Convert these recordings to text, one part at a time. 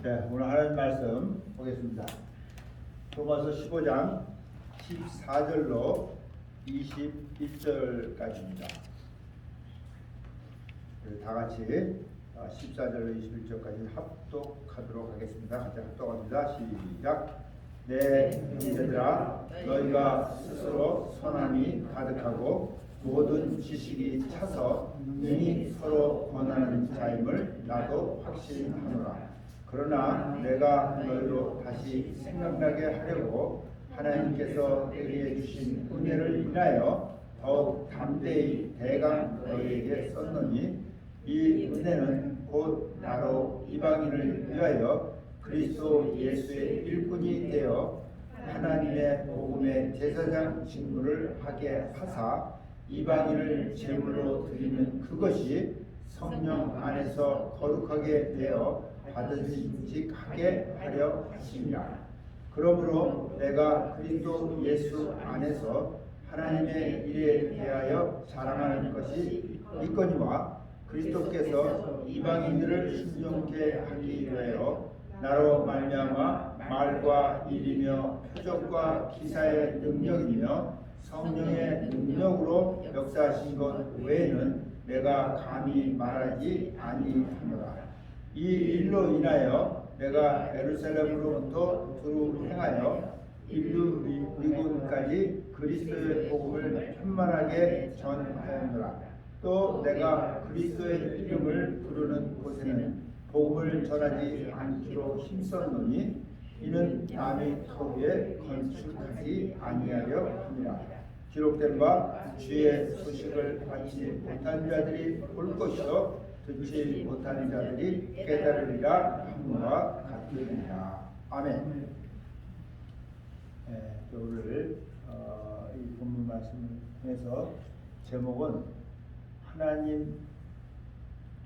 네, 오늘 하나님 말씀 보겠습니다. 로마서 15장 14절로 21절까지입니다. 다 같이 14절로 21절까지 합독하도록 하겠습니다. 같이 합독합니다. 시작. 내 형제들아, 너희가 스스로 선함이 가득하고 모든 지식이 차서 능히 서로 권하는 자임을 나도 확신하노라. 그러나 내가 너희로 다시 생각나게 하려고 하나님께서 내게 주신 은혜를 인하여 더욱 담대히 대강 너희에게 썼노니, 이 은혜는 곧 나로 이방인을 위하여 그리스도 예수의 일꾼이 되어 하나님의 복음의 제사장 직무를 하게 하사 이방인을 제물로 드리는 그것이 성령 안에서 거룩하게 되어 받으직하게 하려 하심이라. 그러므로 내가 그리스도 예수 안에서 하나님의 일에 대하여 자랑하는 것이 있거니와 그리스도께서 이방인들을 순종케 하기 위하여 나로 말미암아 말과 일이며 표적과 기사의 능력이며 성령의 능력으로 역사하신 것 외에는 내가 감히 말하지 아니하노라. 이 일로 인하여 내가 예루살렘으로부터 두루 행하여 인류 미군까지 그리스도의 복음을 편만하게 전하였노라. 또 내가 그리스도의 이름을 부르는 곳에는 복음을 전하지 않기로 힘썼노니, 이는 남이 터위에 건축하지 아니하려 함이라. 기록된 바 주의 소식을 받지 못한 자들이 볼 것이요 듣지 못한 자들이 깨달으리라 함과 같으리라. 아멘. 네, 오늘 이 본문 말씀을 통해서 제목은 하나님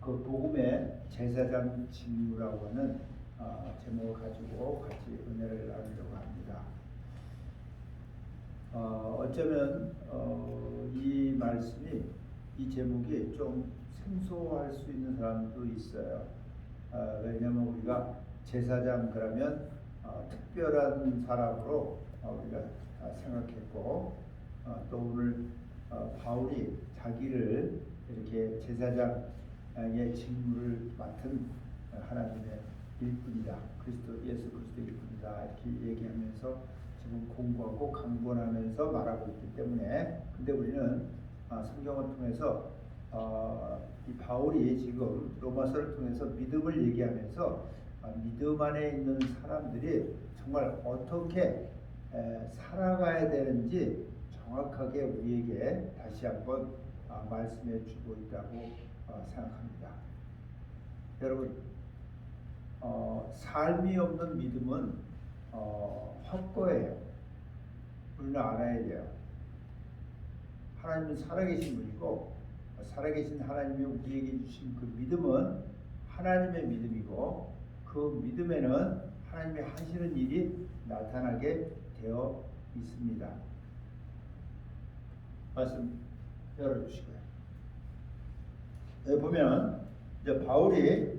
그 복음의 제사장 직무라고 하는 제목을 가지고 같이 은혜를 나누려고 합니다. 어쩌면 이 말씀이, 이 제목이 좀 생소할 수 있는 사람도 있어요. 왜냐하면 우리가 제사장 그러면 특별한 사람으로 우리가 생각했고, 또 오늘 바울이 자기를 이렇게 제사장의 직무를 맡은 하나님의 일꾼이다, 예수 그리스도 일꾼이다 이렇게 얘기하면서 지금 공부하고 강권하면서 말하고 있기 때문에, 근데 우리는 성경을 통해서 이 바울이 지금 로마서를 통해서 믿음을 얘기하면서 믿음 안에 있는 사람들이 정말 어떻게 살아가야 되는지 정확하게 우리에게 다시 한번 말씀해 주고 있다고 생각합니다. 여러분, 삶이 없는 믿음은 헛거예요. 우리는 알아야 돼요. 하나님은 살아계신 분이고, 살아계신 하나님이 우리에게 주신 그 믿음은 하나님의 믿음이고, 그 믿음에는 하나님이 하시는 일이 나타나게 되어 있습니다. 말씀 열어주시고요. 여기 보면 이제 바울이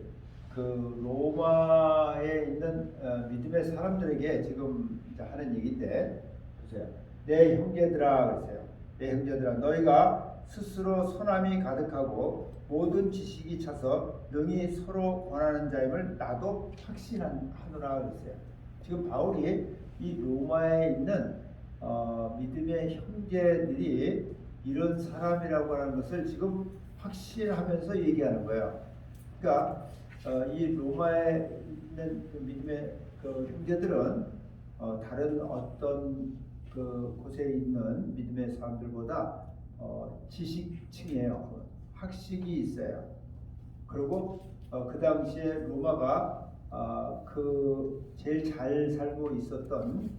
그 로마에 있는 믿음의 사람들에게 지금 이제 하는 얘기인데, 보세요. 내 형제들아, 그러세요. 내 형제들아, 너희가 스스로 선함이 가득하고 모든 지식이 차서 능히 서로 권하는 자임을 나도 확신하노라 그랬어요. 지금 바울이 이 로마에 있는 믿음의 형제들이 이런 사람이라고 하는 것을 지금 확신하면서 얘기하는 거예요. 그러니까 이 로마에 있는 그 믿음의 그 형제들은 다른 어떤 그 곳에 있는 믿음의 사람들보다 지식층이에요. 학식이 있어요. 그리고 그 당시에 로마가 그 제일 잘 살고 있었던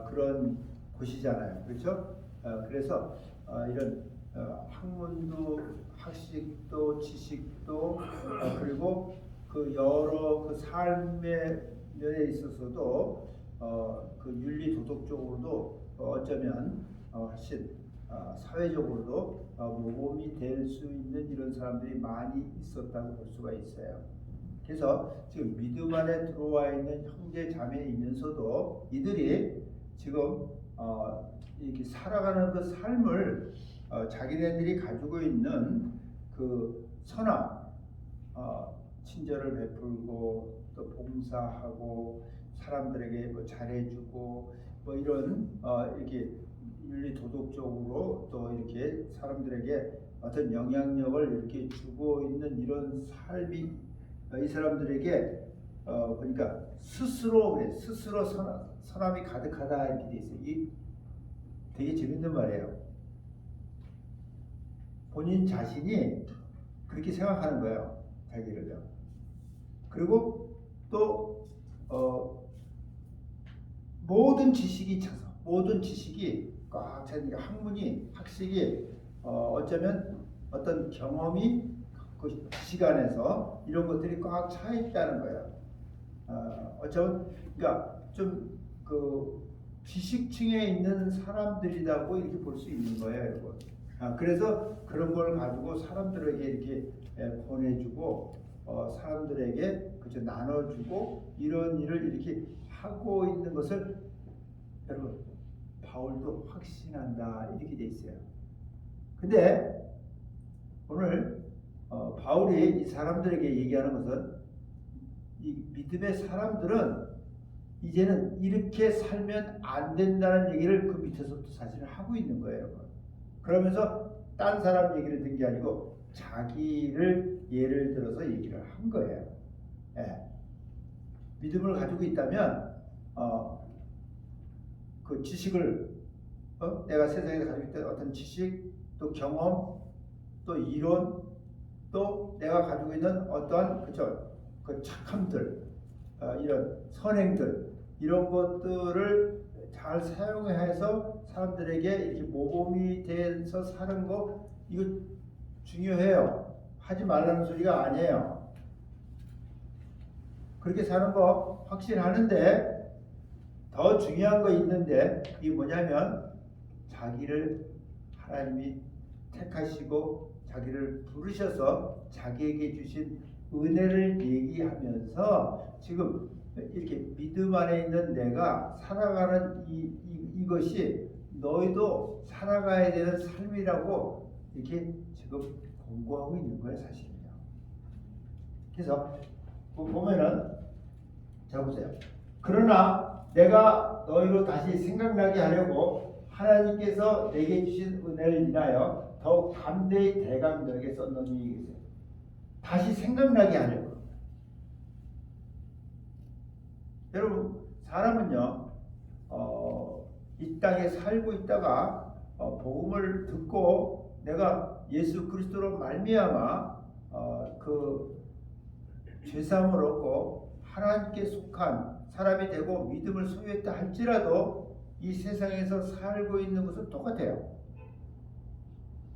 그런 곳이잖아요. 그렇죠? 그래서 이런 학문도, 학식도, 지식도, 그리고 그 여러 그 삶의 면에 있어서도 그 윤리 도덕적으로도 어쩌면 훨씬 사회적으로도 모범이 될 수 있는 이런 사람들이 많이 있었다고 볼 수가 있어요. 그래서 지금 믿음 안에 들어와 있는 형제 자매이면서도 이들이 지금 이렇게 살아가는 그 삶을 자기네들이 가지고 있는 그 선함, 친절을 베풀고 또 봉사하고 사람들에게 뭐 잘해주고 뭐 이런 이렇게 윤리 도덕적으로 또 이렇게 사람들에게 어떤 영향력을 이렇게 주고 있는 이런 삶이 이 사람들에게 그러니까 스스로 그래 스스로 선함이 가득하다 이렇게 돼 있어요. 이 되게 재밌는 말이에요. 본인 자신이 그렇게 생각하는 거예요. 자기를요. 그리고 또 모든 지식이 차서 모든 지식이 꽉 차니까 학식이 어쩌면 어떤 경험이 그 시간에서 이런 것들이 꽉 차 있다는 거예요. 어쩌면 그러니까 좀 그 지식층에 있는 사람들이라고 이렇게 볼 수 있는 거예요, 여러분. 그래서 그런 걸 가지고 사람들에게 이렇게 권해주고 사람들에게 그저 나눠주고 이런 일을 이렇게 하고 있는 것을 여러분 바울도 확신한다 이렇게 돼 있어요. 근데 오늘 바울이 이 사람들에게 얘기하는 것은 이 믿음의 사람들은 이제는 이렇게 살면 안 된다는 얘기를 그 밑에서부터 사실은 하고 있는 거예요, 여러분. 그러면서 딴 사람 얘기를 든 게 아니고 자기를 예를 들어서 얘기를 한 거예요. 예. 믿음을 가지고 있다면 그 지식을 내가 세상에서 가지고 있던 어떤 지식 또 경험 또 이론 또 내가 가지고 있는 어떠한 그 착함들 이런 선행들 이런 것들을 잘 사용해서 사람들에게 이렇게 모범이 돼서 사는 거 이거 중요해요. 하지 말라는 소리가 아니에요. 그렇게 사는 거 확실하는데 더 중요한 거 있는데 이게 뭐냐면 자기를 하나님이 택하시고 자기를 부르셔서 자기에게 주신 은혜를 얘기하면서 지금 이렇게 믿음 안에 있는 내가 살아가는 이것이 너희도 살아가야 되는 삶이라고 이렇게 지금 공고하고 있는 거예요, 사실은요. 그래서 보면은 자 보세요. 그러나 내가 너희로 다시 생각나게 하려고 하나님께서 내게 주신 은혜를 인하여 더욱 담대히 대강들에게 썼노니 다시 생각나게 하려고. 여러분 사람은요 이 땅에 살고 있다가 복음을 듣고 내가 예수 그리스도로 말미암아 그 죄사함을 얻고 하나님께 속한 사람이 되고 믿음을 소유했다 할지라도 이 세상에서 살고 있는 것은 똑같아요.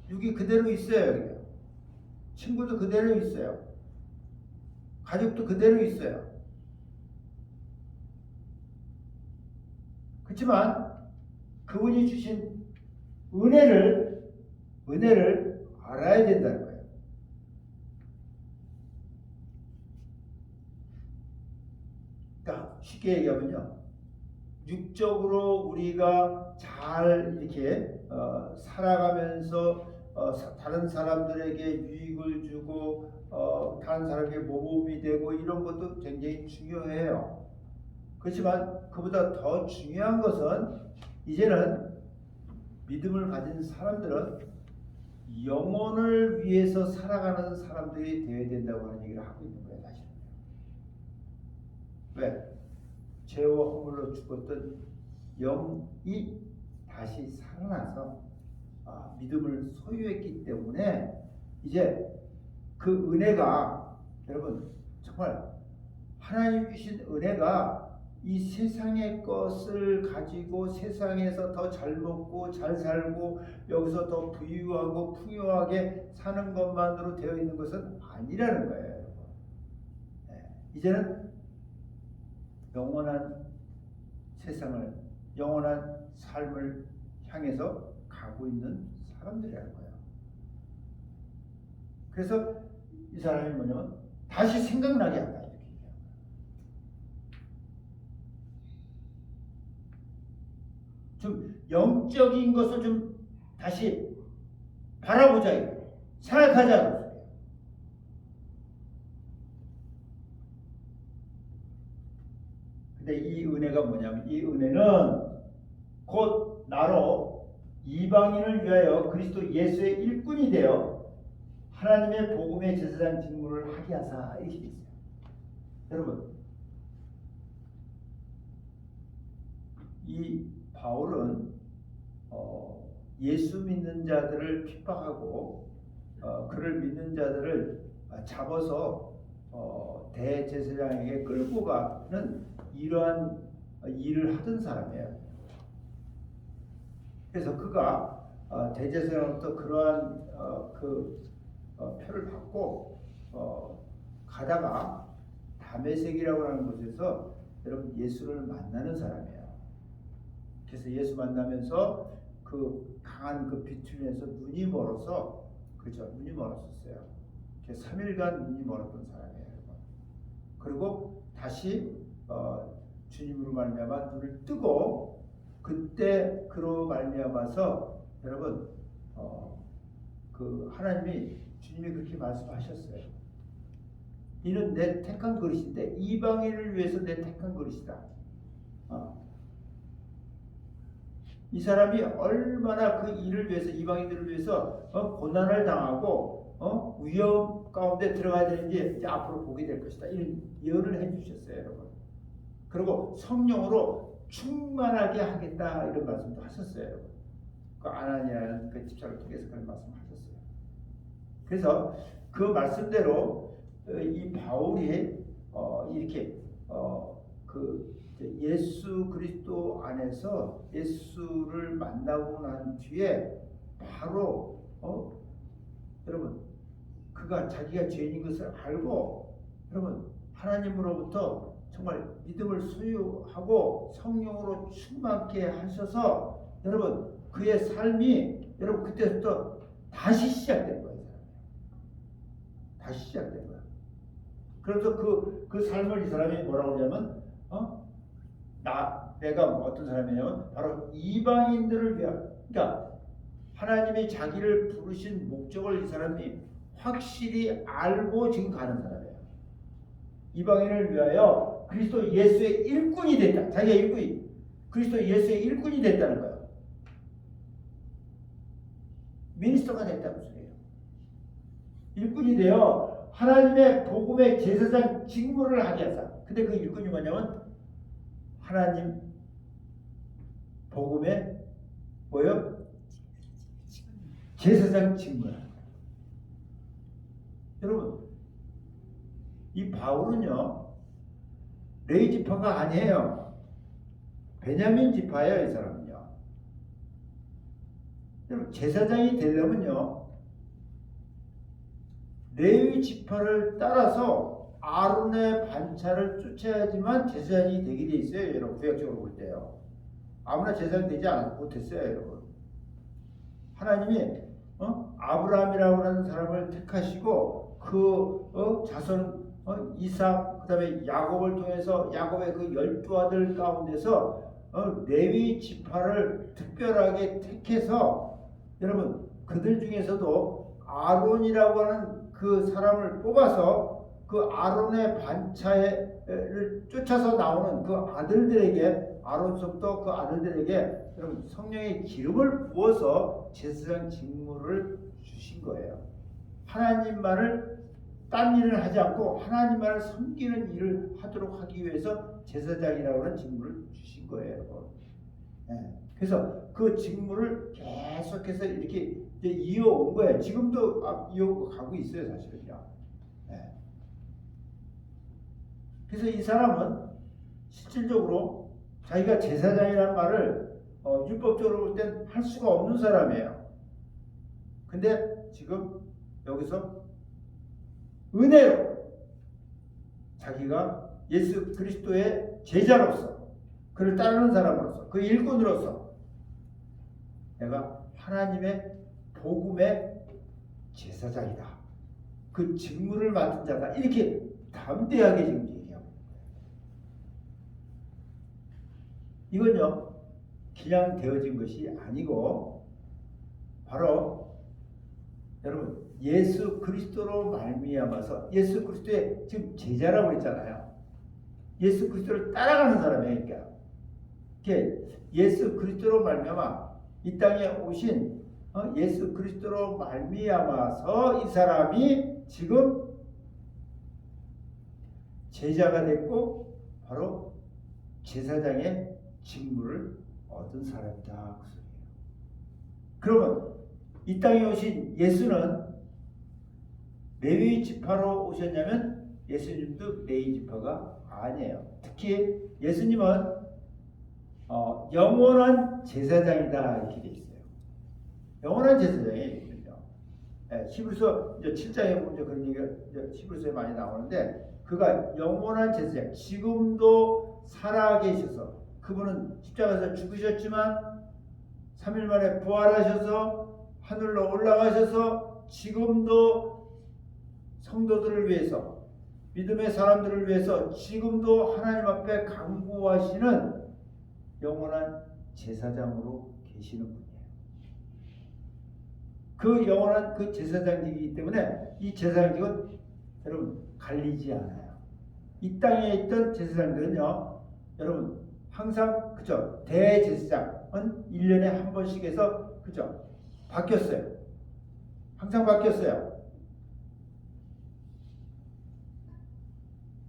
육이 그대로 있어요. 친구도 그대로 있어요. 가족도 그대로 있어요. 그렇지만 그분이 주신 은혜를 알아야 된다는 거예요. 그러니까 쉽게 얘기하면요, 육적으로 우리가 잘 이렇게 살아가면서 다른 사람들에게 유익을 주고 다른 사람에게 모범이 되고 이런 것도 굉장히 중요해요. 그렇지만 그보다 더 중요한 것은 이제는 믿음을 가진 사람들은 영혼을 위해서 살아가는 사람들이 되어야 된다고 하는 얘기를 하고 있는 거예요, 사실. 왜? 죄와 허물로 죽었던 영이 다시 살아나서 믿음을 소유했기 때문에 이제 그 은혜가 여러분 정말 하나님 주신 은혜가 이 세상의 것을 가지고 세상에서 더 잘 먹고 잘 살고 여기서 더 부유하고 풍요하게 사는 것만으로 되어 있는 것은 아니라는 거예요, 여러분. 이제는 영원한 세상을 영원한 삶을 향해서 가고 있는 사람들이라는 거예요. 그래서 이 사람이 뭐냐면 다시 생각나게 한다. 영적인 것을 좀 다시 바라보자, 생각하자. 근데 이 은혜가 뭐냐면, 이 은혜는 곧 나로 이방인을 위하여 그리스도 예수의 일꾼이 되어 하나님의 복음의 제사장 직무를 하게 하사, 이렇게 돼 있어요. 여러분, 이 바울은 예수 믿는 자들을 핍박하고 그를 믿는 자들을 잡아서 대제사장에게 끌고 가는 이러한 일을 하던 사람이에요. 그래서 그가 대제사장으로부터 그러한 표를 받고 가다가 다메섹이라고 하는 곳에서 여러분 예수를 만나는 사람이에요. 그래서 예수 만나면서 그 강한 그 비추면서 눈이 멀어서, 그렇죠, 눈이 멀었었어요. 그래서 3일간 눈이 멀었던 사람이에요. 그리고 다시 주님으로 말미암아 눈을 뜨고, 그때 그로 말미암아서 여러분 그 하나님이, 주님이 그렇게 말씀하셨어요. 이는 내 택한 그릇인데, 이방인을 위해서 내 택한 그릇이다. 이 사람이 얼마나 그 일을 위해서, 이방인들을 위해서 고난을 당하고 위험 가운데 들어가야 되는지 이제 앞으로 보게 될 것이다. 이런 예언을 해주셨어요, 여러분. 그리고 성령으로 충만하게 하겠다, 이런 말씀도 하셨어요, 여러분. 그 아나니아라는 그 집사를 통해서 그런 말씀하셨어요. 그래서 그 말씀대로 이 바울이 이렇게 그 예수 그리스도 안에서 예수를 만나고 난 뒤에 바로 여러분, 그가 자기가 죄인인 것을 알고, 여러분, 하나님으로부터 정말 믿음을 소유하고 성령으로 충만케 하셔서, 여러분, 그의 삶이 여러분 그때부터 다시 시작된 거예요. 다시 시작된 거예요. 그래서 그 삶을 이 사람이 뭐라고 하냐면 내가 어떤 사람이냐면 바로 이방인들을 위한, 그러니까 하나님이 자기를 부르신 목적을 이 사람이 확실히 알고 지금 가는 사람이에요. 이방인을 위하여 그리스도 예수의 일꾼이 됐다. 자기가 일꾼이, 그리스도 예수의 일꾼이 됐다는 거예요. 미니스터가 됐다는 소리예요. 일꾼이 되어 하나님의 복음의 제사장 직무를 하게 하사. 근데 그 일꾼이 뭐냐면 하나님 복음의 뭐요? 제사장 직무를. 여러분, 이 바울은요 레위 지파가 아니에요. 베냐민 지파예요, 이 사람은요. 여러분, 제사장이 되려면요 레위 지파를 따라서 아론의 반차를 쫓아야지만 제사장이 되게 돼 있어요, 여러분. 구약적으로 볼 때요. 아무나 제사장이 되지 못했어요, 여러분. 하나님이 아브라함이라고 하는 사람을 택하시고 그 자손 이삭, 그 다음에 야곱을 통해서 야곱의 그 12아들 가운데서 레위 지파를 특별하게 택해서, 여러분, 그들 중에서도 아론이라고 하는 그 사람을 뽑아서 그 아론의 반차를 쫓아서 나오는 그 아들들에게, 아론서부터 그 아들들에게 여러분 성령의 기름을 부어서 제사장 직무를 주신 거예요. 하나님만을, 딴 일을 하지 않고 하나님만을 섬기는 일을 하도록 하기 위해서 제사장이라고 하는 직무를 주신 거예요. 네. 그래서 그 직무를 계속해서 이렇게 이제 이어온 거예요. 지금도 이어가고 있어요, 사실은요. 네. 그래서 이 사람은 실질적으로 자기가 제사장이라는 말을 율법적으로 볼 땐 할 수가 없는 사람이에요. 근데 지금 여기서 은혜로 자기가 예수 그리스도의 제자로서, 그를 따르는 사람으로서, 그 일꾼으로서 내가 하나님의 복음의 제사장이다, 그 직무를 맡은 자다, 이렇게 담대하게 지금 얘기하고 있는 거예요. 이건요 그냥 되어진 것이 아니고 바로 여러분 예수 그리스도로 말미암아서 예수 그리스도의 지금 제자라고 했잖아요. 예수 그리스도를 따라가는 사람이니까. 예수 그리스도로 말미암아 이 땅에 오신 예수 그리스도로 말미암아서 이 사람이 지금 제자가 됐고 바로 제사장의 직무를 얻은 사람이다 그 소리예요. 그러면 이 땅에 오신 예수는 레위 지파로 오셨냐면 예수님도 레위 지파가 아니에요. 특히 예수님은 영원한 제사장이다 이렇게 돼 있어요. 영원한 제사장이에요. 히브리서 7장에 보면 그런 얘기가 히브리서에 많이 나오는데 그가 영원한 제사장, 지금도 살아계셔서 그분은 십자가에서 죽으셨지만 3일 만에 부활하셔서 하늘로 올라가셔서 지금도 성도들을 위해서 믿음의 사람들을 위해서 지금도 하나님 앞에 간구하시는 영원한 제사장으로 계시는 분이에요. 그 영원한 그 제사장이기 때문에 이 제사장직은 여러분 갈리지 않아요. 이 땅에 있던 제사장들은요, 여러분 항상 그죠? 대제사장은 1년에 한 번씩 해서 그죠? 바뀌었어요. 항상 바뀌었어요.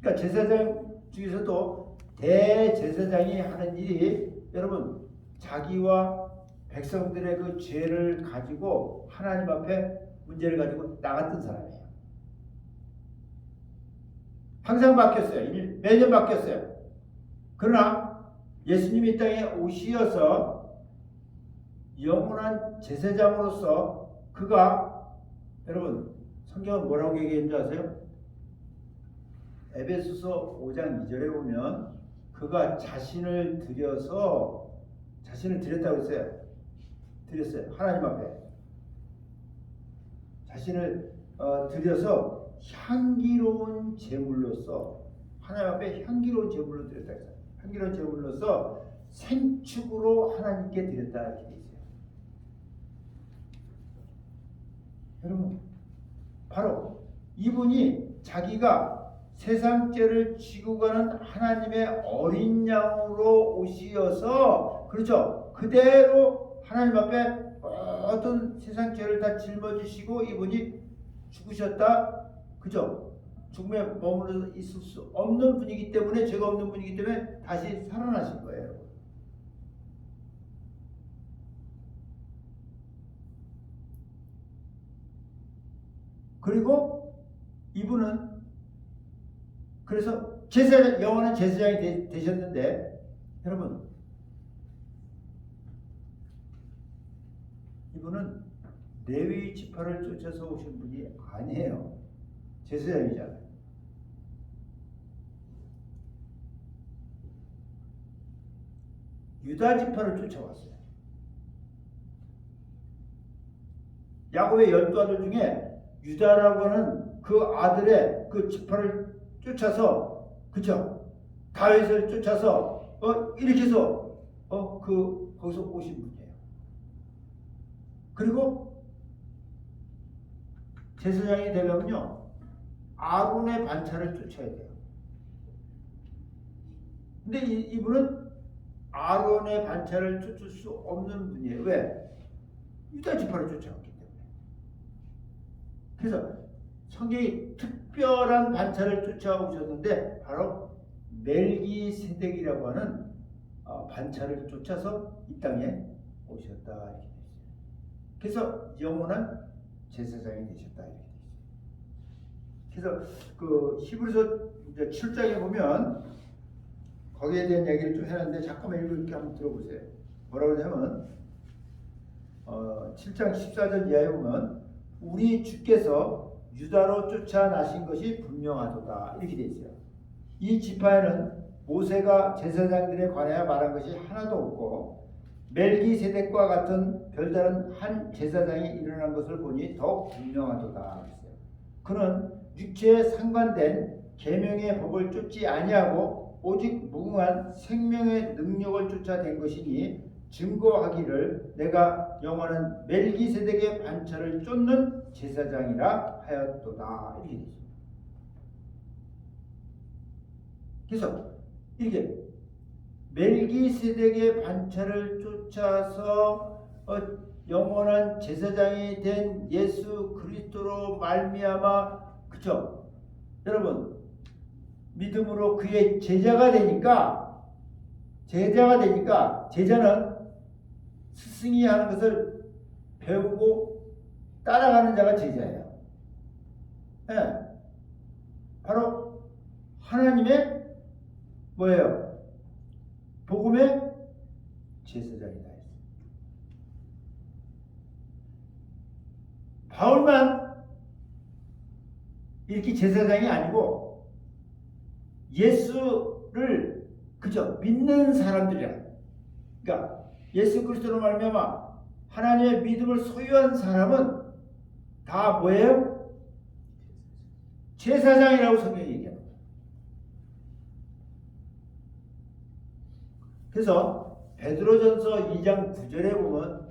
그러니까 제사장 중에서도 대제사장이 하는 일이 여러분 자기와 백성들의 그 죄를 가지고 하나님 앞에 문제를 가지고 나갔던 사람이에요. 항상 바뀌었어요. 매년 바뀌었어요. 그러나 예수님이 이 땅에 오시어서 영원한 제사장으로서 그가 여러분 성경은 뭐라고 얘기했는 줄 아세요? 에베소서 5장 2절에 보면 그가 자신을 드렸다고 했어요. 드렸어요. 하나님 앞에 자신을 드려서 향기로운 제물로서 하나님 앞에 향기로운 제물로 드렸다 했어요. 향기로운 제물로서 생축으로 하나님께 드렸다 이렇게 돼 있어요. 여러분 바로 이분이 자기가 세상 죄를 지고 가는 하나님의 어린 양으로 오시어서 그렇죠. 그대로 하나님 앞에 어떤 세상 죄를 다 짊어지시고 이분이 죽으셨다. 그죠? 죽음에 머물러 있을 수 없는 분이기 때문에 죄가 없는 분이기 때문에 다시 살아나신 거예요. 그리고 이분은 그래서 영원한 제사장이 되셨는데 여러분 이분은 레위 지파를 쫓아서 오신 분이 아니에요. 제사장이잖아요. 유다 지파를 쫓아왔어요. 야곱의 12아들 중에 유다라고 하는 그 아들의 그 지파를 쫓아서 그쵸? 다윗을 쫓아서 이렇게 해서 거기서 오신 분이에요. 그리고 제사장이 되려면요 아론의 반차를 쫓아야 돼요. 근데 이분은 아론의 반차를 쫓을 수 없는 분이에요. 왜? 유다 지파를 쫓아왔기 때문에. 그래서 성경이 특별한 반차를 쫓아오셨는데 바로 멜기세덱이라고 하는 반차를 쫓아서 이 땅에 오셨다 이렇게 되어 있어요. 그래서 영원한 제사장이 되셨다 이렇게 되어 있어요. 그래서 그 히브리서 7장에 보면 거기에 대한 얘기를 좀 해놨는데 잠깐만 이렇게 한번 들어보세요. 뭐라고 하냐면 7장 14절 이하에 보면 우리 주께서 유다로 쫓아나신 것이 분명하도다 이렇게 되어 있어요. 이 지파에는 모세가 제사장들에 관하여 말한 것이 하나도 없고 멜기세덱과 같은 별다른 한 제사장이 일어난 것을 보니 더욱 분명하도다 그랬어요. 그는 육체에 상관된 계명의 법을 쫓지 아니하고 오직 무궁한 생명의 능력을 쫓아낸 것이니 증거하기를 내가 영원한 멜기세덱의 반차를 쫓는 제사장이라 하였도다. 이렇게 되죠. 그래서 이렇게 멜기세덱의 반차를 쫓아서 영원한 제사장이 된 예수 그리스도로 말미암아, 그쵸? 여러분, 믿음으로 그의 제자가 되니까 제자는 스승이 하는 것을 배우고 따라가는 자가 제자예요. 네. 바로 하나님의 뭐예요? 복음의 제사장이다. 바울만 이렇게 제사장이 아니고 예수를 그저 믿는 사람들이야. 그러니까 예수 그리스도로 말미암아 하나님의 믿음을 소유한 사람은 다 뭐예요? 제사장이라고 성경이 얘기합니다. 그래서 베드로전서 2장 9절에 보면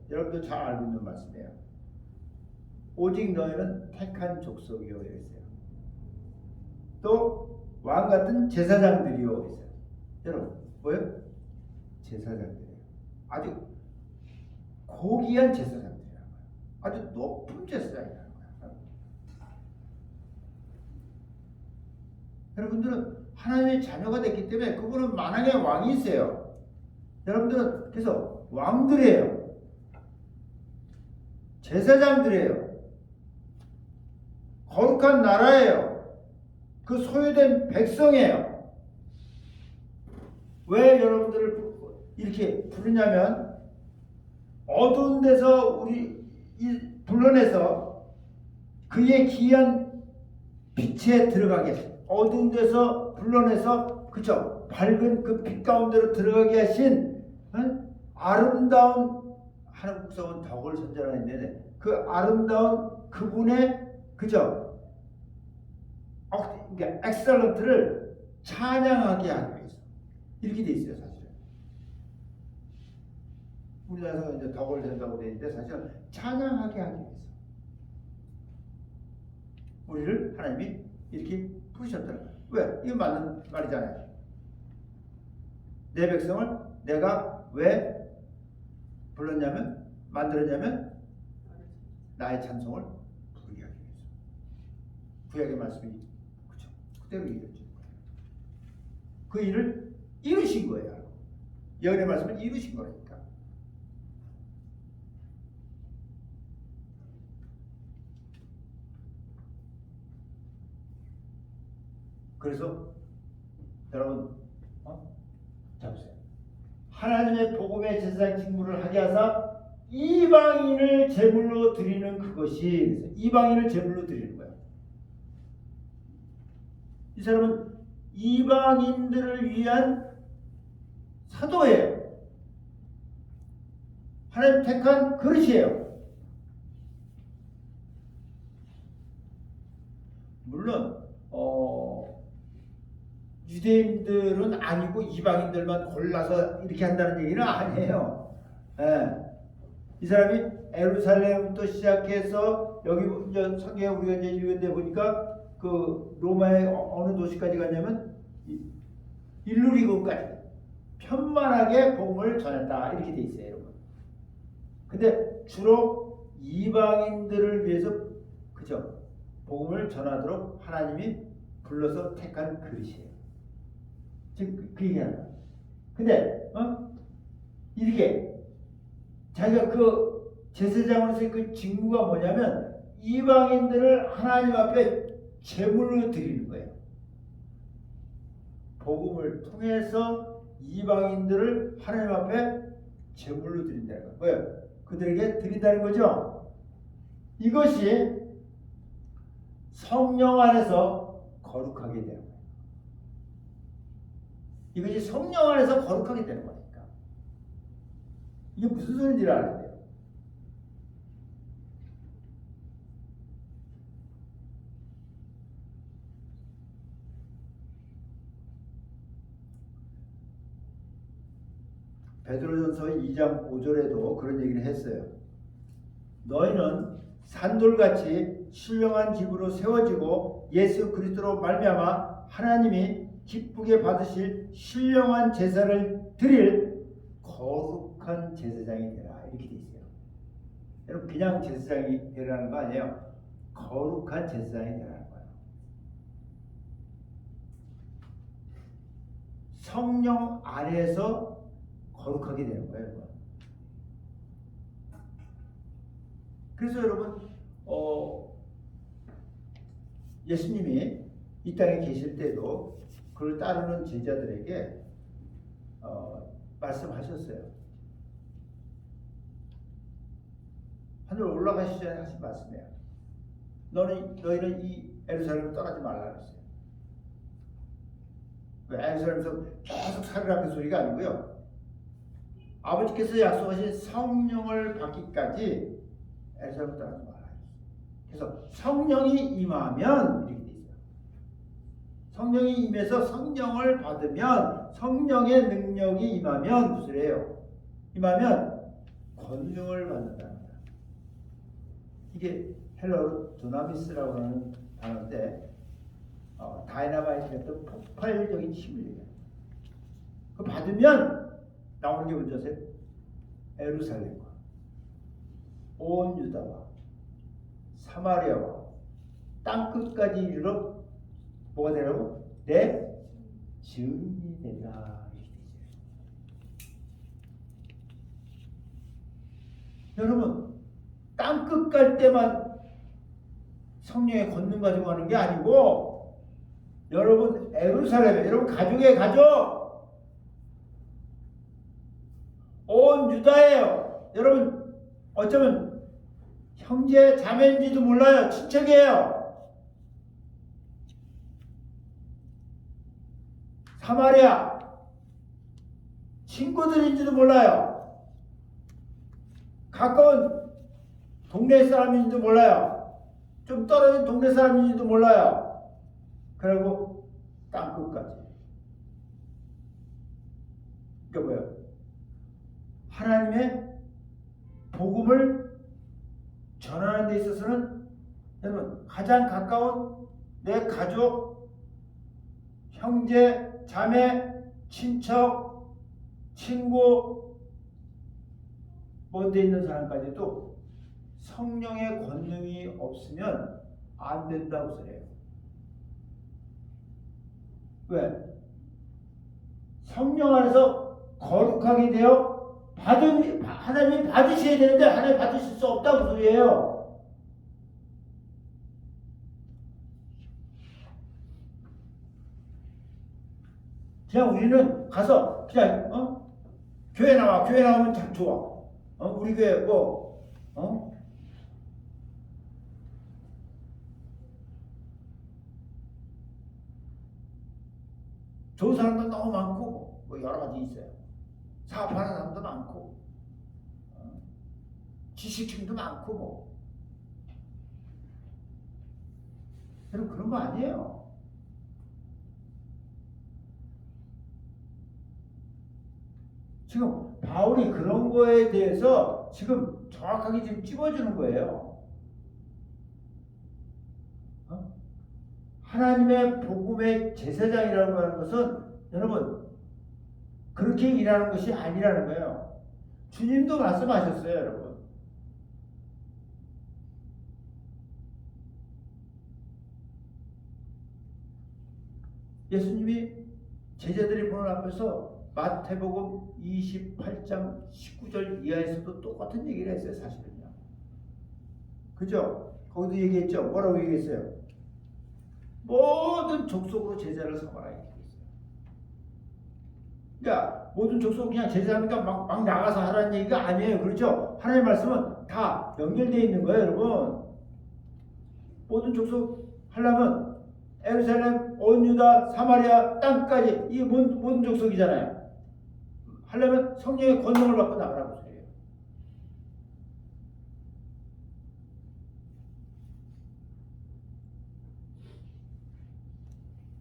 여러분도 잘 알고 있는 말씀이에요. 오직 너희는 택한 족속이요 이랬어요. 또 왕 같은 제사장들이요 이랬어요. 여러분 뭐예요? 제사장들이에요. 아주 고귀한 제사장들이라는 거예요. 아주 높은 제사장이라는 거예요. 여러분들은 하나님의 자녀가 됐기 때문에 그분은 만왕의 왕이세요. 여러분들은 그래서 왕들이에요. 제사장들이에요. 거룩한 나라예요. 그 소유된 백성이에요. 왜 여러분들을 이렇게 부르냐면 어두운 데서 우리 불러내서 그의 귀한 빛에 들어가게 하신, 어두운 데서 불러내서 그죠? 밝은 그 빛 가운데로 들어가게 하신 아름다운, 하나님 국성은 덕을 선전하는데 그 아름다운 그분의 그죠? 그러니까 엑셀런트를 찬양하게 하기 위해서 이렇게 돼 있어요. 사실은 우리나라에서 이제 덕을 된다고 돼 있는데 사실은 찬양하게 하기 위해서 우리를 하나님이 이렇게 부르셨다는 거예요. 왜? 이거 맞는 말이잖아요. 내 백성을 내가 왜 불렀냐면, 만들었냐면 나의 찬송을 부르게 하기 위해서. 구약의 말씀이 그렇죠. 그대로 이루어진 거예요. 그 일을 이루신 거예요. 예언의 말씀을 이루신 거니까. 그래서 여러분 자 보세요. 하나님의 복음의 제사장 직무를 하게 하사 이방인을 제물로 드리는 그것이, 그래서 이방인을 제물로 드리는 거예요. 이 사람은 이방인들을 위한 사도예요. 하나님 택한 그릇이에요. 물론 유대인들은 아니고 이방인들만 골라서 이렇게 한다는 얘기는 아니에요. 예. 이 사람이 예루살렘부터 시작해서 여기 이제 성경에 우리가 이제 읽은 데 보니까 그 로마의 어느 도시까지 갔냐면 일루리고까지 편만하게 복음을 전했다 이렇게 돼 있어요, 여러분. 근데 주로 이방인들을 위해서 그죠? 복음을 전하도록 하나님이 불러서 택한 그릇이에요. 즉 그 얘기하는 거야. 근데 이렇게 자기가 그 제사장으로서의 그 직무가 뭐냐면 이방인들을 하나님 앞에 제물로 드리는 거예요. 복음을 통해서 이방인들을 하나님 앞에 제물로 드린다는 거예요. 뭐예요? 그들에게 드린다는 거죠. 이것이 성령 안에서 거룩하게 되는 거예요. 이것이 성령 안에서 거룩하게 되는 거니까. 이게 무슨 소리인지 알아야 돼요. 베드로전서 2장 5절에도 그런 얘기를 했어요. 너희는 산돌같이 신령한 집으로 세워지고 예수 그리스도로 말미암아 하나님이 기쁘게 받으실 신령한 제사를 드릴 거룩한 제사장이 되라. 이렇게 돼 있어요. 여러분 그냥 제사장이 되라는 거 아니에요. 거룩한 제사장이 되라는 거예요. 성령 안에서 거룩하게 되는 거예요. 여러분. 그래서 여러분 예수님이 이 땅에 계실 때도 그를 따르는 제자들에게 말씀하셨어요. 하늘 올라가시기 전에 하신 말씀이에요. 너희는 이 예루살렘을 떠나지 말라 그랬어요. 예루살렘에서 계속 살으라는 소리가 아니고요. 아버지께서 약속하신 성령을 받기까지 예루살렘을 떠나지 말라. 그래서 성령이 임하면 이렇게 돼 있어요. 성령이 임해서 성령을 받으면 성령의 능력이 임하면 무슨 해요? 임하면 권능을 받는다는 거예요. 이게 헬러로 두나미스라고 하는 단어인데 다이나마이트 같은 폭발적인 힘을 얘기해요. 그 받으면 나오는 게 뭔지 아세요? 예루살렘과 온 유다와 사마리아와 땅끝까지 이르러 뭐가 되라고? 내 증인이 되라. 이렇게 되죠. 여러분 땅끝 갈 때만 성령의 권능 가지고 가는 게 아니고 여러분 예루살렘에 여러분 가족의 가족 온 유다예요. 여러분 어쩌면 형제 자매인지도 몰라요. 친척이에요. 사마리아 친구들인지도 몰라요. 가까운 동네 사람인지도 몰라요. 좀 떨어진 동네 사람인지도 몰라요. 그리고 땅끝까지. 그러니까 뭐예요? 하나님의 복음을 전하는 데 있어서는 여러분 가장 가까운 내 가족, 형제, 자매, 친척, 친구 먼데 있는 사람까지도 성령의 권능이 없으면 안 된다고 그래요. 왜? 성령 안에서 거룩하게 되어 하나님이 받으셔야 되는데 하나님이 받으실 수 없다고 소리예요. 그냥 우리는 가서 그냥 교회 나오면 참 좋아. 우리 교회 좋은 사람도 너무 많고 여러 가지 있어요. 사업하는 사람도 많고 지식층도 많고 여러분 그런 거 아니에요. 지금 바울이 그런 거에 대해서 지금 정확하게 지금 찝어주는 거예요. 하나님의 복음의 제사장이라고 하는 것은 여러분 그렇게 일하는 것이 아니라는 거예요. 주님도 말씀하셨어요, 여러분. 예수님이 제자들이 보는 앞에서 마태복음 28장 19절 이하에서도 똑같은 얘기를 했어요, 사실은요. 그죠? 거기도 얘기했죠. 뭐라고 얘기했어요? 모든 족속으로 제자를 삼아라 이렇게 했어요. 그러니까 모든 족속 그냥 제자하니까 막 나가서 하라는 얘기가 아니에요. 그렇죠? 하나님의 말씀은 다 연결되어 있는 거예요, 여러분. 모든 족속 하려면 예루살렘, 온 유다, 사마리아 땅까지 이 모든 족속이잖아요. 하려면 성령의 권능을 받고 나가라고 소리예요.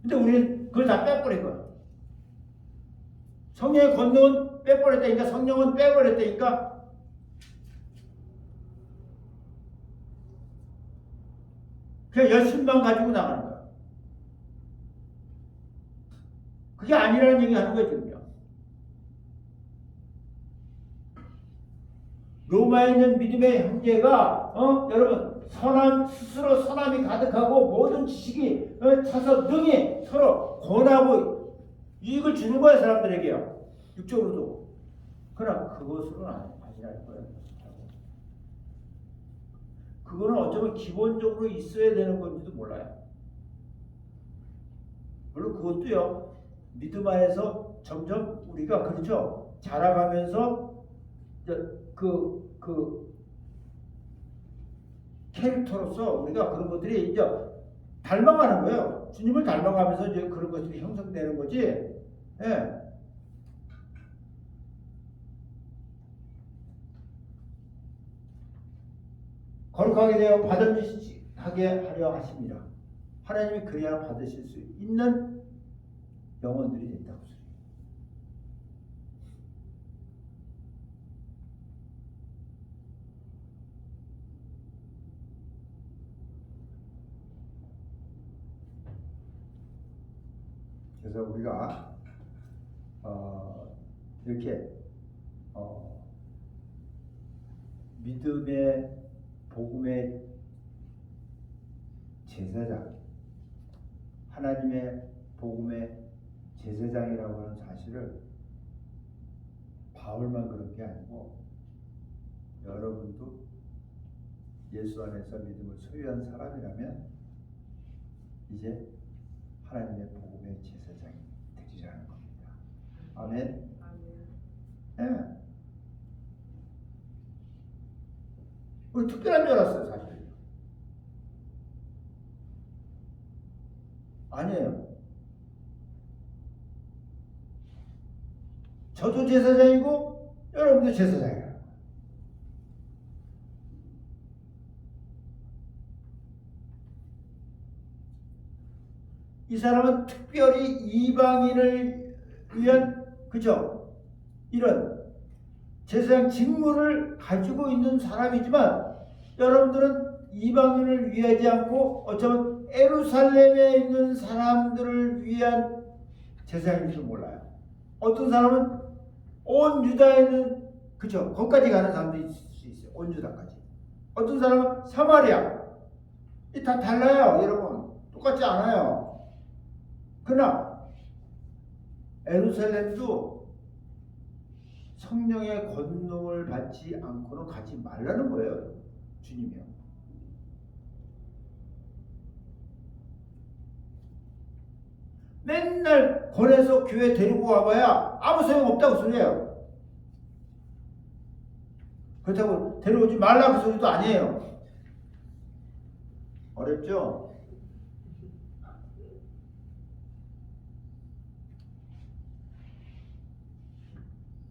근데 우리는 그걸 다 빼버린 거예요. 성령의 권능은 빼버렸다니까. 성령은 빼버렸다니까. 그냥 열심만 가지고 나가는 거야. 그게 아니라는 얘기 하는 거예요, 지금요. 로마에 있는 믿음의 형제가, 여러분, 스스로 선함이 가득하고 모든 지식이 차서 능히 서로 권하고 이익을 주는 거야, 사람들에게요. 육적으로도. 그러나 그것으로는 아니라는 거예요. 그거는 어쩌면 기본적으로 있어야 되는 건지도 몰라요. 물론 그것도요, 믿음 안에서 점점 우리가 그렇죠, 자라가면서 그 캐릭터로서 우리가 그런 것들이 이제 닮아가는 거예요. 주님을 닮아가면서 이제 그런 것들이 형성되는 거지. 예. 거룩하게 되어 받아주시게 하려 하십니다. 하나님이 그래야 받으실 수 있는 영혼들이 된다고 소리예요. 그래서 우리가 이렇게 믿음의 복음의 제사장, 하나님의 복음의 제사장이라고 하는 사실을 바울만 그런 게 아니고 여러분도 예수 안에서 믿음을 소유한 사람이라면 이제 하나님의 복음의 제사장이 되리라는 겁니다. 아멘. 네. 우리 특별한 줄 알았어요, 사실. 아니에요. 저도 제사장이고 여러분도 제사장이에요. 이 사람은 특별히 이방인을 위한, 그죠? 이런 제사장 직무를 가지고 있는 사람이지만 여러분들은 이방인을 위하지 않고 어쩌면 예루살렘에 있는 사람들을 위한 제사장인지도 몰라요. 어떤 사람은 온 유다에 있는, 그죠? 거기까지 가는 사람도 있을 수 있어요. 온 유다까지. 어떤 사람은 사마리아. 이 다 달라요, 여러분. 똑같지 않아요. 그러나 예루살렘도 성령의 권능을 받지 않고는 가지 말라는 거예요, 주님이요. 맨날 권해서 교회 데리고 와봐야 아무 소용 없다고 소리예요. 그렇다고 데려오지 말라고 소리도 아니에요. 어렵죠?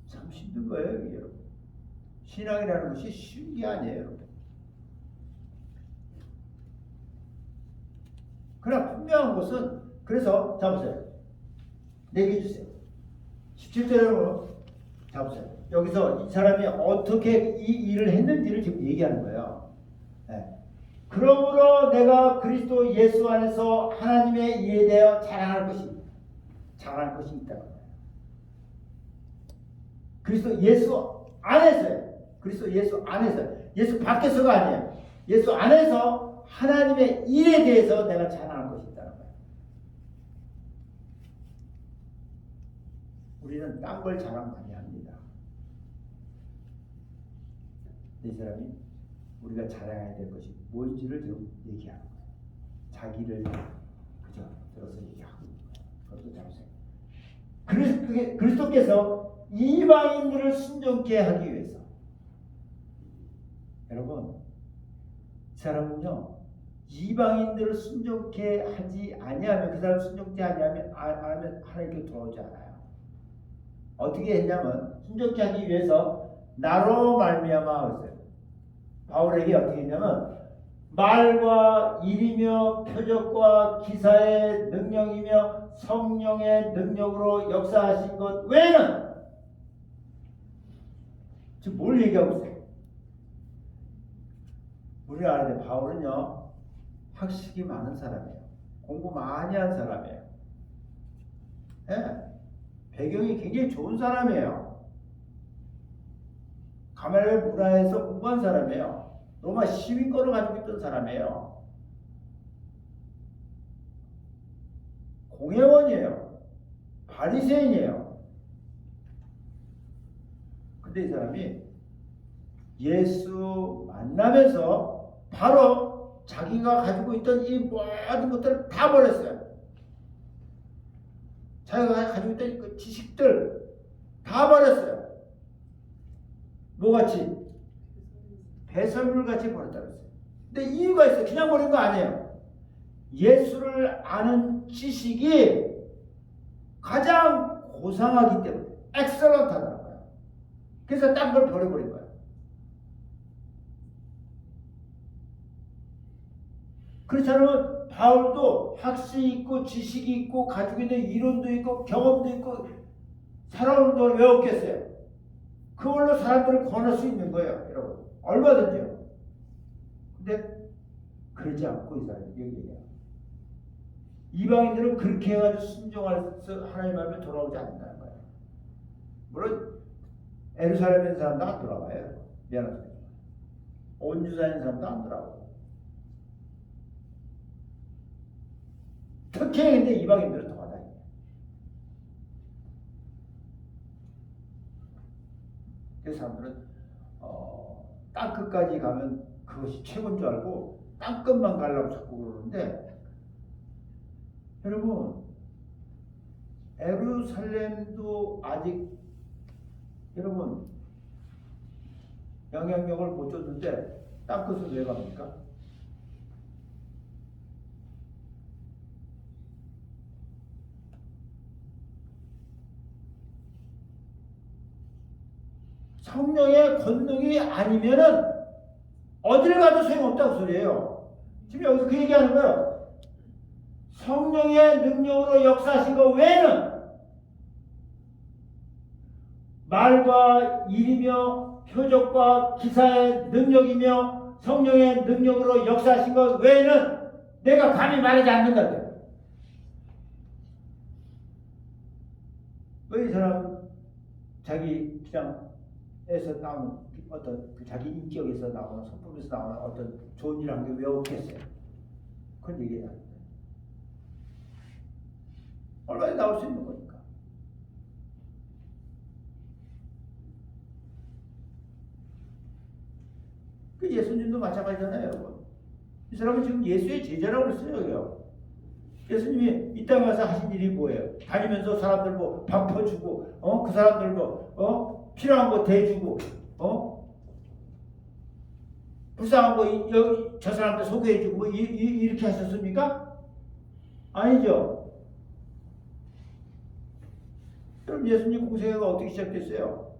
참 힘든 거예요, 이게 여러분. 신앙이라는 것이 쉬운 게 아니에요, 여러분. 그러나 분명한 것은, 그래서 잡으세요. 얘기해 주세요. 17절로 잡으세요. 여기서 이 사람이 어떻게 이 일을 했는지를 지금 얘기하는 거예요. 네. 그러므로 내가 그리스도 예수 안에서 하나님의 일에 대하여 자랑할 것이 있다는 거예요. 그리스도 예수 안에서요. 그리스도 예수 안에서. 예수 밖에서가 아니에요. 예수 안에서 하나님의 일에 대해서 내가 자랑할 것이 있다는 거예요. 우리는 딴 걸 자랑 많이 합니다. 이 사람이 우리가 자랑해야 될 것이 뭔지를 지금 얘기하는 거예요. 자기를 그저 들어서 얘기하고 있는 거예요. 그것도 잡으세요. 그리스도께서 이방인들을 순종케 하기 위해서. 여러분, 이 사람은요, 이방인들을 순종케 하지 아니하면, 그 사람 순종케 아니하면 하나님께 돌아오지 않아요. 어떻게 했냐면, 순종케 하기 위해서 나로 말미암아 했어요. 바울에게 어떻게 했냐면, 말과 일이며 표적과 기사의 능력이며 성령의 능력으로 역사하신 것 외에는 지금 뭘 얘기하고 있어요? 우리 알아야 돼. 바울은요, 학식이 많은 사람이에요. 공부 많이 한 사람이에요. 예? 배경이 굉장히 좋은 사람이에요. 가말리엘 문화에서 공부한 사람이에요. 로마 시민권을 가지고 있던 사람이에요. 공회원이에요. 바리새인이에요. 근데 이 사람이 예수 만나면서 바로 자기가 가지고 있던 이 모든 것들을 다 버렸어요. 자기가 가지고 있던 그 지식들 다 버렸어요. 뭐같이? 배설물같이 버렸다 그랬어요. 근데 이유가 있어요. 그냥 버린 거 아니에요. 예수를 아는 지식이 가장 고상하기 때문에 엑셀런트하다는 거예요. 그래서 딴 걸 버려버린 거예요. 그렇지 않으면 바울도 학식이 있고 지식이 있고 가지고 있는 이론도 있고 경험도 있고 살아오는 동안 외웠겠어요. 그걸로 사람들을 권할 수 있는 거예요. 여러분 얼마든지요. 근데 그러지 않고 이 사람이 얘기해요. 이방인들은 그렇게 해가지고 순종해서 하나님 앞에 돌아오지 않는다는 거예요. 물론 예루살렘에 있는 사람도 안 돌아와요. 미안합니다. 온 유다에 있는 사람도 안 돌아오고. 특히 근데 이방인들은 더 받아요. 그래서 사람들은 땅 끝까지 가면 그것이 최고인 줄 알고 땅 끝만 가려고 자꾸 그러는데, 여러분 예루살렘도 아직 여러분 영향력을 못 줬는데 땅 끝을 왜 갑니까? 성령의 권능이 아니면은 어딜 가도 소용없다고 소리예요. 지금 여기서 그 얘기하는 거예요. 성령의 능력으로 역사하신 것 외에는 말과 일이며 표적과 기사의 능력이며 성령의 능력으로 역사하신 것 외에는 내가 감히 말하지 않는다고요. 왜 이 사람 자기 기장에서 나오는 어떤 자기 인격에서 나오는 성품에서 나오는 어떤 좋은 일 한 게 왜 없겠어요? 그건 얘기해야 합니다. 얼마나 나올 수 있는 거니까. 그 예수님도 마찬가지잖아요, 여러분. 이 사람은 지금 예수의 제자라고 그랬어요. 예수님이 이 땅에 와서 하신 일이 뭐예요? 다니면서 사람들 뭐 밥 퍼주고, 그 사람들 뭐, 필요한 거 대주고, 불쌍한 거 저 사람들 소개해주고 뭐 이렇게 하셨습니까? 아니죠. 그럼 예수님 공생애가 어떻게 시작됐어요?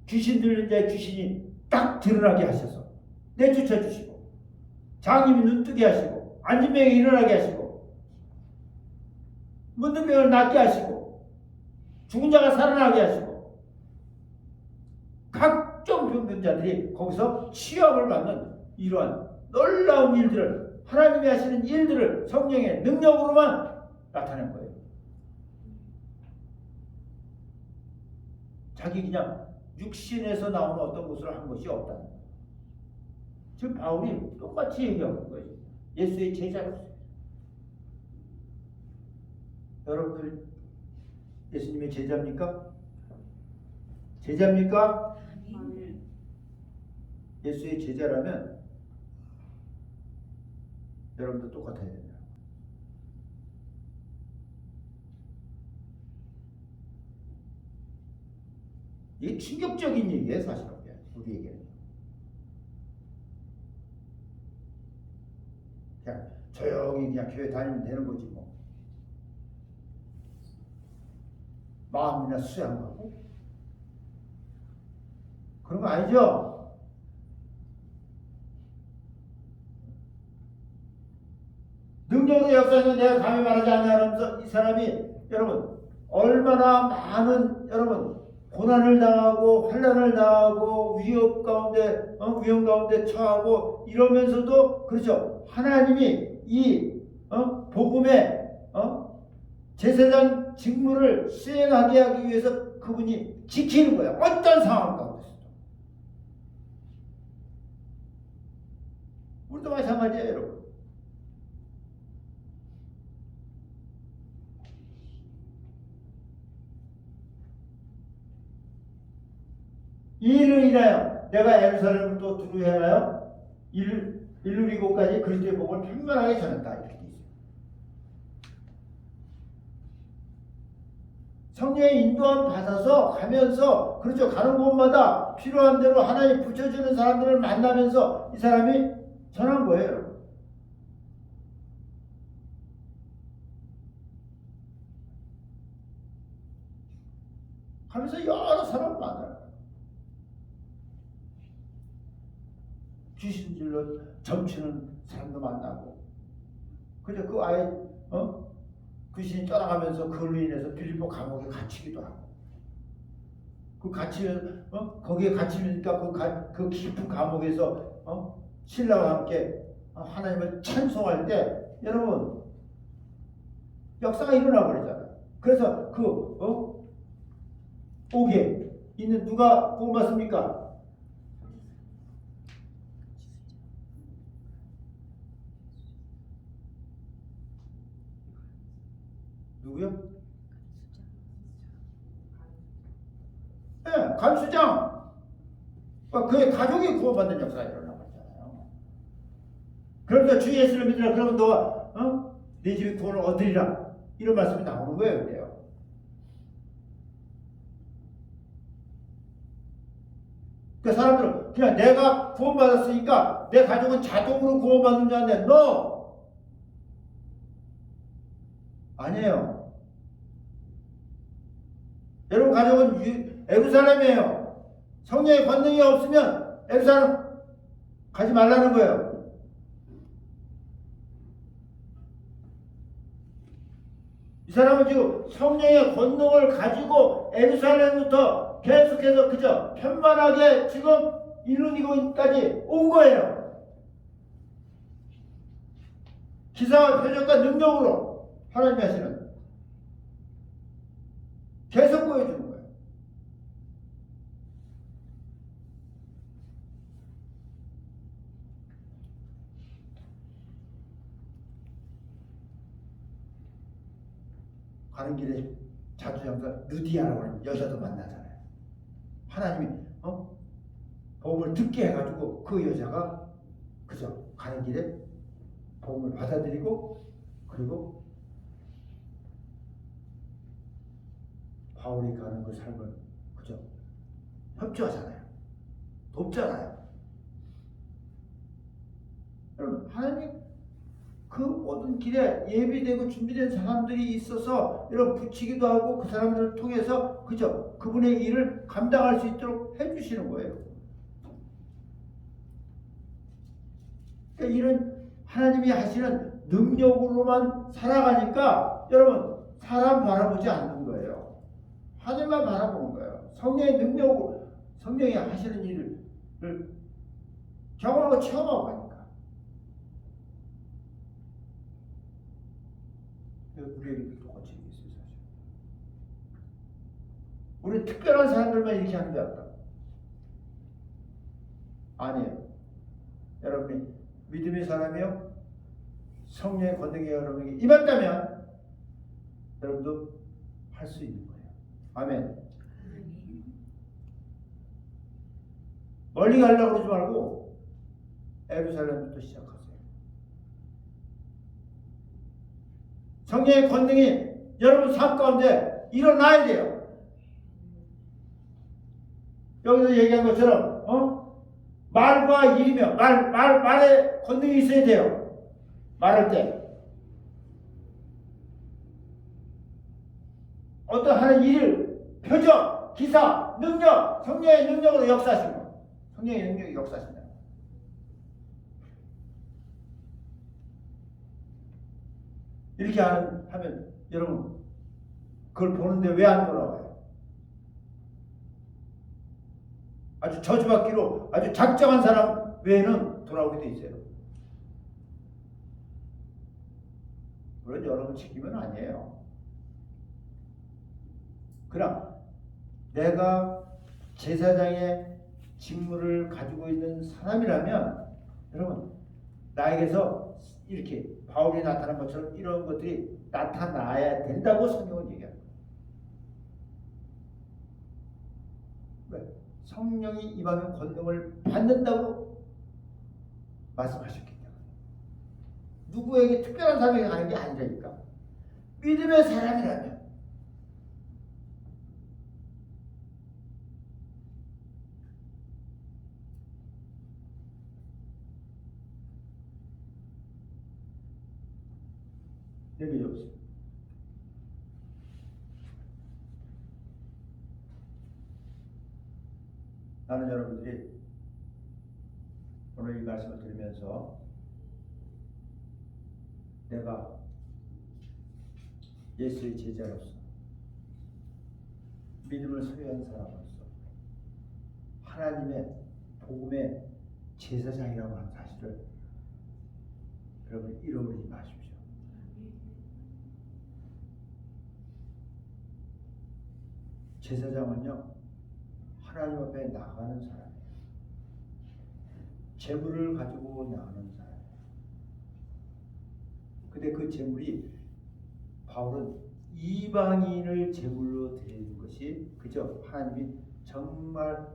귀신 들린 자의 귀신이 딱 드러나게 하셔서 내쫓아 주시고, 장님이 눈 뜨게 하시고, 앉은 병이 일어나게 하시고, 문든 병을 낫게 하시고, 죽은 자가 살아나게 하시고, 각종 병변자들이 거기서 치유함을 받는 이러한 놀라운 일들을, 하나님이 하시는 일들을 성령의 능력으로만 나타낸 거예요. 자기 그냥 육신에서 나오는 어떤 것을 한 것이 없다는 거예요. 지금 바울이 똑같이 얘기하는 거예요. 예수의 제자로서. 여러분들 예수님의 제자입니까? 제자입니까? 예수의 제자라면 여러분도 똑같아야 됩니다. 이게 충격적인 얘기예요, 사실은. 우리에게는. 그냥 조용히 그냥 교회 다니면 되는 거지 뭐. 마음이나 수양하고 그런 거 아니죠? 능력으로 역사하는 내가 감히 말하지 않냐면서 이 사람이 여러분 얼마나 많은 여러분 고난을 당하고 환난을 당하고 위험 가운데 처하고 이러면서도 그렇죠. 하나님이 이 복음의 제사장 직무를 수행하게 하기 위해서 그분이 지키는 거예요. 어떤 상황 가운데서도. 우리도 마찬가지예요, 여러분. 이 일을 인하여 내가 예루살렘을 또 두루 행하여 일루리고까지 그리스도의 복음을 편만하게 전했다. 이렇게 돼 있어요. 성령의 인도함 받아서 가면서 그렇죠. 가는 곳마다 필요한 대로 하나님 붙여주는 사람들을 만나면서 이 사람이 전한 거예요. 가면서 여러 사람 만나요. 귀신질로 점치는 사람도 만나고, 그죠? 그 아이, 귀신이 쫓아가면서 그걸로 인해서 빌립보 감옥에 갇히기도 하고, 거기에 갇히니까 그 깊은 감옥에서, 신라와 함께 하나님을 찬송할 때, 여러분, 역사가 일어나 버리잖아요. 그래서 옥에 있는 누가 구원받습니까? 누구요? 네, 간수장. 그의 가족이 구원받는 역사가 일어나고 있잖아요. 그러니까 주 예수를 믿으라. 그러면 너와 네 집이 구원을 얻으리라. 이런 말씀이 나오는 거예요. 그래요. 그 사람들은 그냥 내가 구원받았으니까 내 가족은 자동으로 구원받는 줄 아는데 no! 아니에요. 여러분 가족은 예루살렘이에요. 성령의 권능이 없으면 예루살렘 가지 말라는 거예요. 이 사람은 지금 성령의 권능을 가지고 예루살렘부터 계속해서 그저 편만하게 지금 이루기까지 온 거예요. 기사와 표적과 능력으로 하나님이 하시는 계속 보여주는 거예요. 가는 길에 자주장사 루디아라고 하는 여자도 만나잖아요. 하나님이 복음을 듣게 해가지고 그 여자가 그저 가는 길에 복음을 받아들이고 그리고 바울이 가는 그 삶을 그저 협조하잖아요. 돕잖아요. 여러분 하나님이 그 모든 길에 예비되고 준비된 사람들이 있어서 여러분 붙이기도 하고 그 사람들을 통해서 그저 그분의 일을 감당할 수 있도록 해주시는 거예요. 그러니까 이런 하나님이 하시는 능력으로만 살아가니까 여러분 사람 바라보지 않는 거예요. 하늘만 바라보는 거예요. 성령의 능력으로 성령이 하시는 일을 경험하고 체험하고 가니까. 우리에게도 똑같이 있어요. 사실. 우리 특별한 사람들만 이렇게 하는 게 아니라 아니에요. 여러분이 믿음의 사람이요 성령의 권능이 여러분에게 임했다면 여러분도 할 수 있는 거예요. 아멘. 멀리 가려고 그러지 말고 예루살렘부터 시작하세요. 성령의 권능이 여러분 삶 가운데 일어나야 돼요. 여기서 얘기한 것처럼 말과 일이며 말에 권능이 있어야 돼요. 말할 때 어떤 하는 일을 표적, 기사, 능력, 성령의 능력으로 역사하시는 거예요. 성령의 능력이 역사하신다. 이렇게 하면 여러분 그걸 보는데 왜 안 돌아와요? 아주 저주받기로 아주 작정한 사람 외에는 돌아오게 돼 있어요. 물론 여러분 책임은 아니에요. 그러나 내가 제사장의 직무를 가지고 있는 사람이라면 여러분 나에게서 이렇게 바울이 나타난 것처럼 이런 것들이 나타나야 된다고 성경은 얘기합니다. 왜? 성령이 임하면 권능을 받는다고 말씀하셨기 때문에 누구에게 특별한 사람에게 가는 게 아니라니까. 믿음의 사람이라면 여기 없어요. 나는 여러분들이 오늘 이 말씀을 들으면서 내가 예수의 제자로서 믿음을 소유한 사람으로서 하나님의 복음의 제사장이라고 하는 사실을 여러분 잃어버리지 마십시오. 제사장은요 하나님 앞에 나가는 사람이에요. 재물을 가지고 나가는 사람이에요. 근데 그 재물이 바울은 이방인을 제물로 드리는 것이 그저 하나님이 정말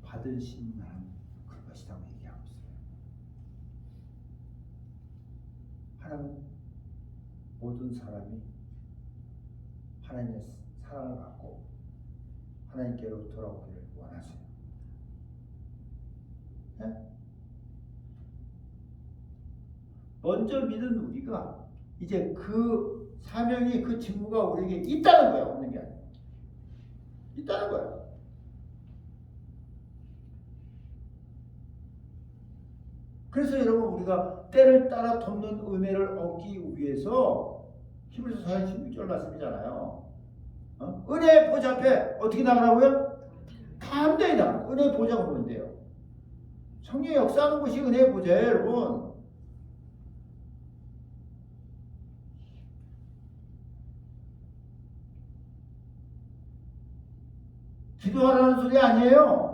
받으신 만한 그런 것이라고 얘기하고 있어요. 하나님은 모든 사람이 하나님의 사랑을 받고 하나님께로 돌아오기를 원하세요. 네? 먼저 믿은 우리가 이제 그 사명이 그 직무가 우리에게 있다는 거야. 없는 게 아니라 있다는 거야. 그래서 여러분 우리가 때를 따라 돕는 은혜를 얻기 위해서 히브리서 4장 16절 말씀이잖아요. 은혜의 보좌 앞에 어떻게 나가라고요? 담대히 나가. 은혜의 보좌가 뭔데요? 성령의 역사하는 곳이 은혜의 보좌예요, 여러분. 기도하라는 소리 아니에요.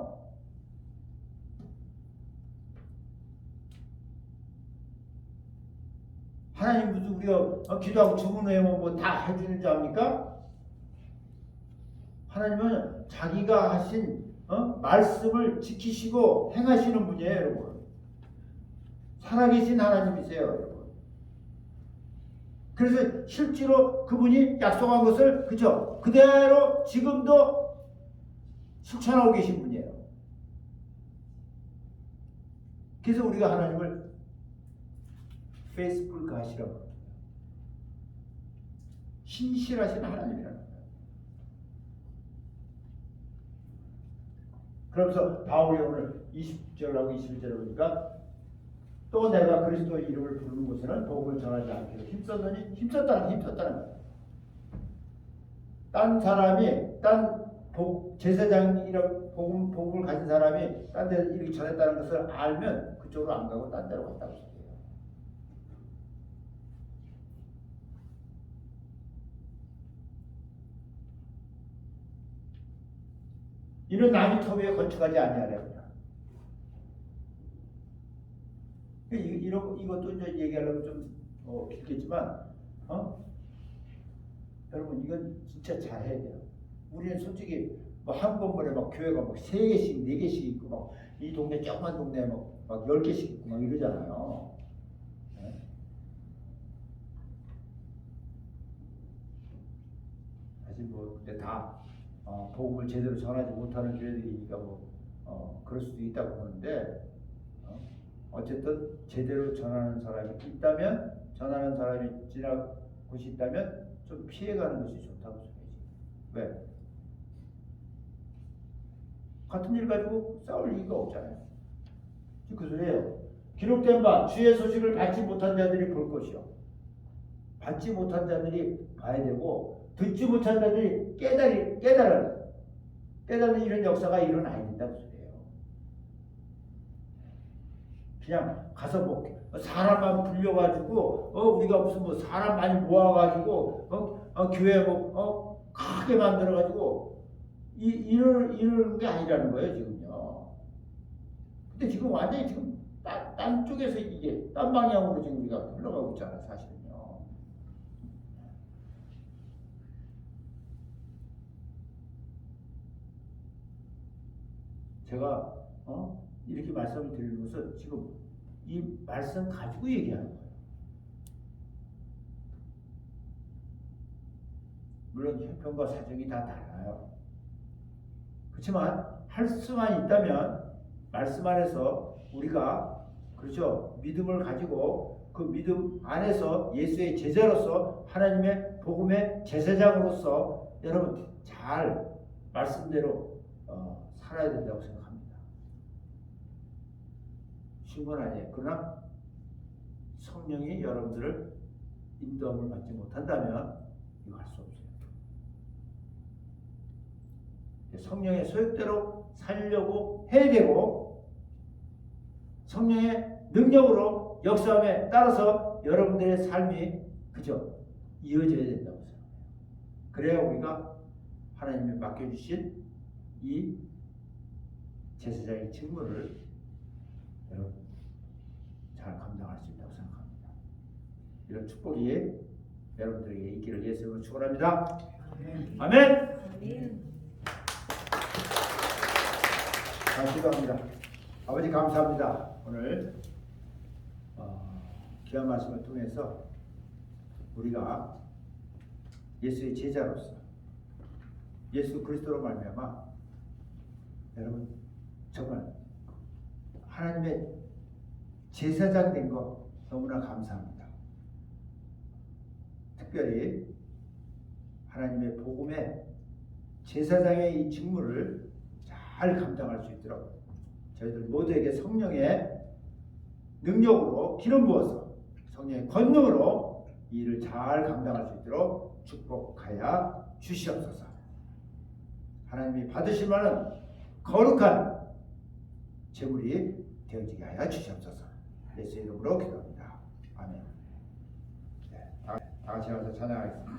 하나님 무슨 우리가 기도하고 주문해면 뭐 다 해주는 줄 압니까? 하나님은 자기가 하신 말씀을 지키시고 행하시는 분이에요, 여러분. 살아계신 하나님이세요, 여러분. 그래서 실제로 그분이 약속한 것을 그죠? 그대로 지금도 실천하고 계신 분이에요. 그래서 우리가 하나님을 페이스풀 가시라고 합니다. 신실하신 하나님이라는 거예요. 그러면서 바울이 오늘 20절하고 21절을 보니까 또 내가 그리스도의 이름을 부르는 곳에는 복음을 전하지 않기로 힘썼다는 거예요. 딴 사람이 제사장이라고 복음을 가진 사람이 딴 데 이렇게 전했다는 것을 알면 그쪽으로 안 가고 딴 데로 갔다고 해요. 이는 남이 터 위에 건축하지 아니하랴. 이것도 이제 얘기하려면 좀 길겠지만, 여러분 이건 진짜 잘해야 돼요. 우리는 솔직히 한 건물에 막 교회가 막 3개씩 4개씩 있고 막 이 동네 조그만 동네에 막 10개씩 있고 막 이러잖아요. 네? 사실 뭐 근데 다 복음을 제대로 전하지 못하는 교회들이니까 그럴 수도 있다고 보는데 어쨌든 제대로 전하는 사람이 있다면 전하는 사람이 지나 곳이 있다면 좀 피해가는 것이 좋다고 생각해요. 왜? 같은 일 가지고 싸울 이유가 없잖아요. 그 소리예요. 기록된 바 주의 소식을 받지 못한 자들이 볼 것이요. 받지 못한 자들이 봐야 되고 듣지 못한 자들이 깨달은 이런 역사가 일어나야 된다고 소리예요. 그냥 가서 뭐 사람만 불려가지고 우리가 무슨 뭐 사람 많이 모아가지고 교회 뭐 크게 만들어가지고 이런 게 아니라는 거예요 지금요. 근데 지금 완전히 지금 딴 쪽에서 이게 딴 방향으로 지금 우리가 흘러가고 있잖아요 사실은요. 제가 이렇게 말씀을 드리는 것은 지금 이 말씀 가지고 얘기하는 거예요. 물론 형편과 사정이 다 달라요. 그렇지만 할 수만 있다면 말씀 안에서 우리가 그렇죠 믿음을 가지고 그 믿음 안에서 예수의 제자로서 하나님의 복음의 제사장으로서 여러분 잘 말씀대로 살아야 된다고 생각합니다. 쉬운 건 아니에요. 그러나 성령이 여러분들을 인도함을 받지 못한다면 이거 할 수 없어요. 성령의 소욕대로 살려고 해야 되고 성령의 능력으로 역사함에 따라서 여러분들의 삶이 그죠 이어져야 된다고 생각해요. 그래야 우리가 하나님이 맡겨주신 이 제사장의 직무를 여러분 잘 감당할 수 있다고 생각합니다. 이런 축복이 여러분들에게 있기를 예수님으로 축원합니다. 아멘. 기도합니다. 아버지 감사합니다. 오늘 귀한 말씀을 통해서 우리가 예수의 제자로서 예수 그리스도로 말미암아 여러분 정말 하나님의 제사장 된 거 너무나 감사합니다. 특별히 하나님의 복음의 제사장의 이 직무를 잘 감당할 수 있도록 저희들 모두에게 성령의 능력으로 기름 부어서 성령의 권능으로 이 일을 잘 감당할 수 있도록 축복하여 주시옵소서. 하나님이 받으실 만한 거룩한 제물이 되어지게 하여 주시옵소서. 예수의 이름으로 기도합니다. 아멘. 네, 다 같이 가서 찬양하겠습니다.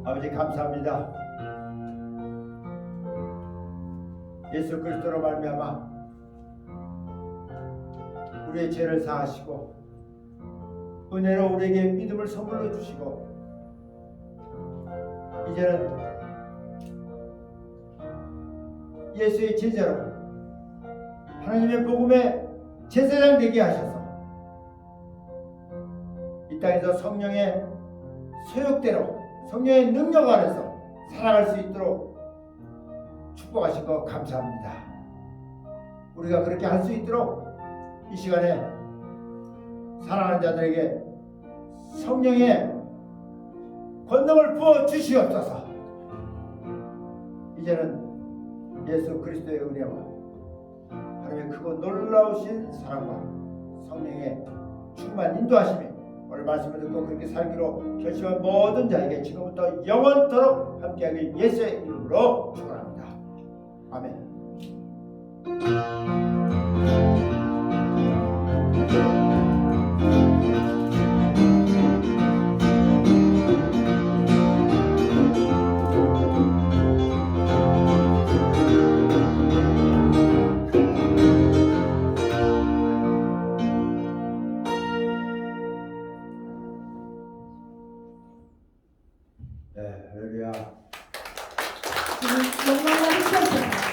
아버지 감사합니다. 예수 그리스도로 말미암아 우리의 죄를 사하시고 은혜로 우리에게 믿음을 선물로 주시고 이제는 예수의 제자로 하나님의 복음의 제사장 되게 하셔서 이 땅에서 성령의 소욕대로 성령의 능력 안에서 살아갈 수 있도록 축복하신 것 감사합니다. 우리가 그렇게 할 수 있도록 이 시간에 사랑하는 자들에게 성령의 권능을 부어 주시옵소서. 이제는 예수 그리스도의 은혜와 하나님의 크고 놀라우신 사랑과 성령의 충만 인도하심이 오늘 말씀을 듣고 그렇게 살기로 결심한 모든 자에게 지금부터 영원토록 함께하길 예수의 이름으로 축원합니다. 아멘. 네, 할렐루야. 영광을 하시옵소서.